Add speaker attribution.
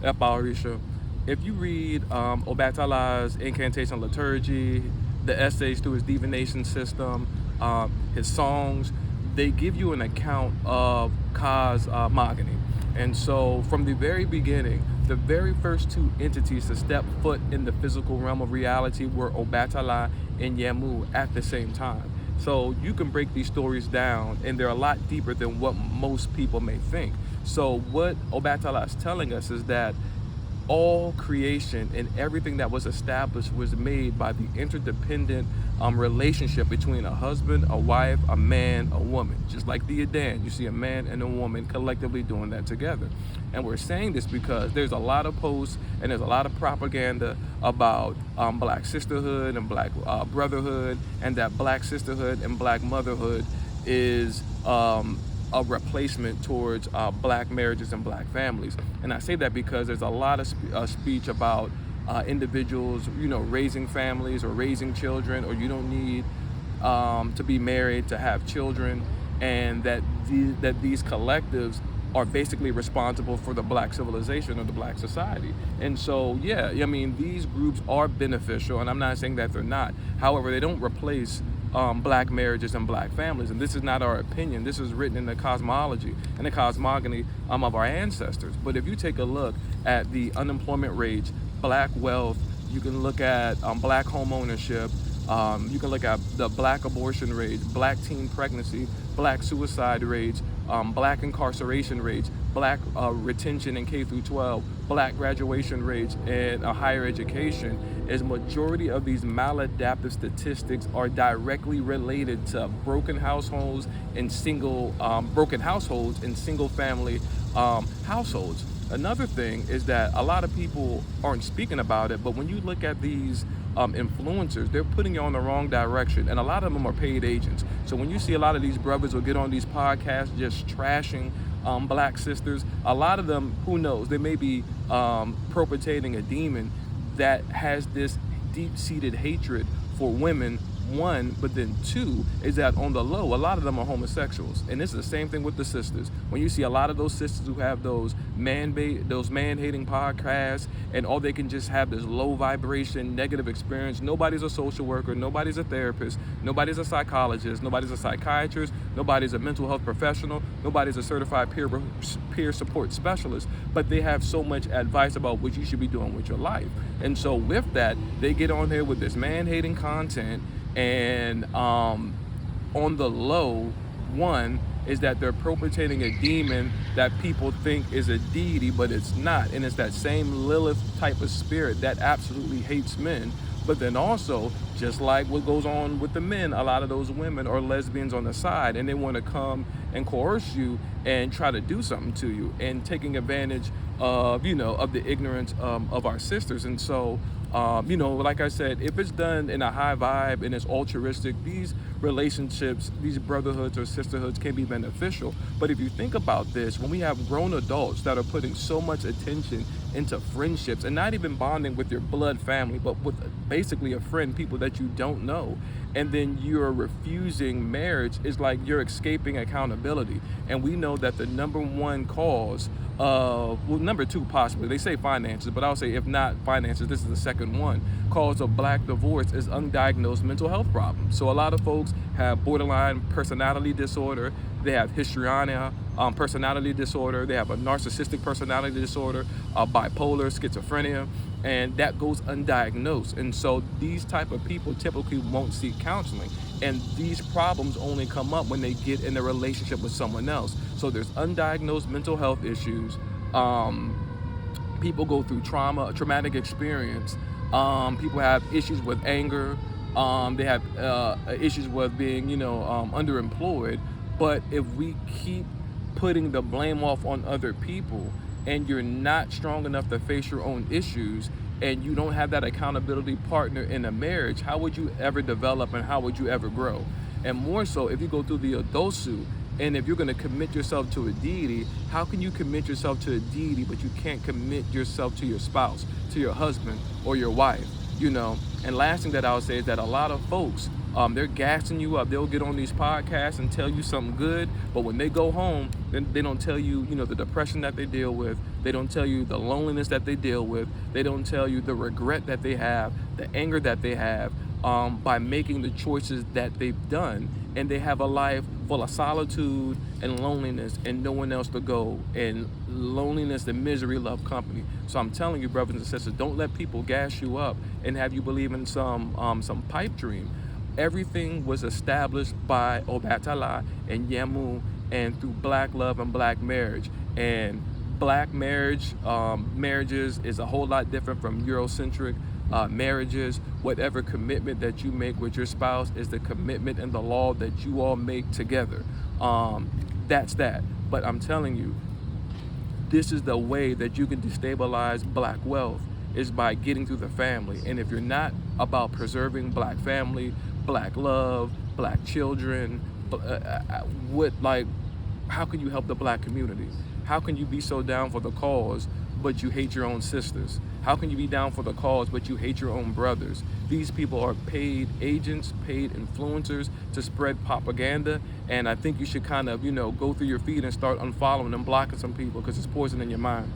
Speaker 1: Eparisha. If you read Obatala's incantation liturgy, the essays through his divination system, his songs, they give you an account of cosmogony. And so from the very beginning, the very first two entities to step foot in the physical realm of reality were Obatala and Yemoo at the same time. So you can break these stories down, and they're a lot deeper than what most people may think. So what Obatala is telling us is that all creation and everything that was established was made by the interdependent relationship between a husband, a wife, a man, a woman. Just like the Adan, you see a man and a woman collectively doing that together. And we're saying this because there's a lot of posts and there's a lot of propaganda about black sisterhood and black brotherhood, and that black sisterhood and black motherhood is a replacement towards black marriages and black families. And I say that because there's a lot of speech about individuals, raising families or raising children, or you don't need to be married to have children, and that these collectives are basically responsible for the black civilization or the black society. And so, yeah, I mean, these groups are beneficial, and I'm not saying that they're not. However, they don't replace black marriages and black families. And this is not our opinion. This is written in the cosmology and the cosmogony of our ancestors. But if you take a look at the unemployment rates, black wealth, you can look at black home ownership, you can look at the black abortion rates, black teen pregnancy, black suicide rates, black incarceration rates, black retention in K through 12, black graduation rates in higher education, is majority of these maladaptive statistics are directly related to broken households and single family households. Another thing is that a lot of people aren't speaking about it, but when you look at these influencers, they're putting you on the wrong direction, and a lot of them are paid agents. So when you see a lot of these brothers will get on these podcasts just trashing black sisters, a lot of them, who knows, they may be perpetrating a demon that has this deep-seated hatred for women, one, but then two, is that on the low, a lot of them are homosexuals. And this is the same thing with the sisters. When you see a lot of those sisters who have those man-hating podcasts, and all they can just have this low vibration, negative experience. Nobody's a social worker, nobody's a therapist, nobody's a psychologist, nobody's a psychiatrist, nobody's a mental health professional, nobody's a certified peer support specialist, but they have so much advice about what you should be doing with your life. And so with that, they get on here with this man-hating content, and on the low, one is that they're perpetrating a demon that people think is a deity, but it's not. And it's that same Lilith type of spirit that absolutely hates men. But then also, just like what goes on with the men, a lot of those women are lesbians on the side, and they want to come and coerce you and try to do something to you, and taking advantage of, of the ignorance of our sisters. And so, like I said, if it's done in a high vibe and it's altruistic, these relationships, these brotherhoods or sisterhoods can be beneficial. But if you think about this, when we have grown adults that are putting so much attention into friendships, and not even bonding with your blood family, but with basically a friend, people that you don't know, and then you're refusing marriage, is like you're escaping accountability. And we know that the number one cause number two possibly, they say finances, but I'll say if not finances, this is the second one, cause of black divorce is undiagnosed mental health problems. So a lot of folks have borderline personality disorder, they have histrionic personality disorder, they have a narcissistic personality disorder, bipolar, schizophrenia, and that goes undiagnosed. And so these type of people typically won't seek counseling, and these problems only come up when they get in a relationship with someone else. So there's undiagnosed mental health issues. People go through traumatic experience. People have issues with anger. They have issues with being, underemployed. But if we keep putting the blame off on other people, and you're not strong enough to face your own issues, and you don't have that accountability partner in a marriage, how would you ever develop, and how would you ever grow? And more so, if you go through the adulthood, and if you're going to commit yourself to a deity, how can you commit yourself to a deity, but you can't commit yourself to your spouse, to your husband, or your wife? And last thing that I would say is that a lot of folks They're gassing you up. They'll get on these podcasts and tell you something good, but when they go home, then they don't tell you, the depression that they deal with. They don't tell you the loneliness that they deal with. They don't tell you the regret that they have, the anger that they have, by making the choices that they've done. And they have a life full of solitude and loneliness and no one else to go. And loneliness and misery love company. So I'm telling you, brothers and sisters, don't let people gas you up and have you believe in some pipe dream. Everything was established by Obatala and Yemoo and through black love and black marriage. And black marriages is a whole lot different from Eurocentric marriages. Whatever commitment that you make with your spouse is the commitment and the law that you all make together. That's that. But I'm telling you, this is the way that you can destabilize black wealth, is by getting through the family. And if you're not about preserving black family, black love, black children, how can you help the black community? How can you be so down for the cause, but you hate your own sisters? How can you be down for the cause, but you hate your own brothers? These people are paid agents, paid influencers to spread propaganda. And I think you should kind of, go through your feed and start unfollowing and blocking some people, because it's poison in your mind.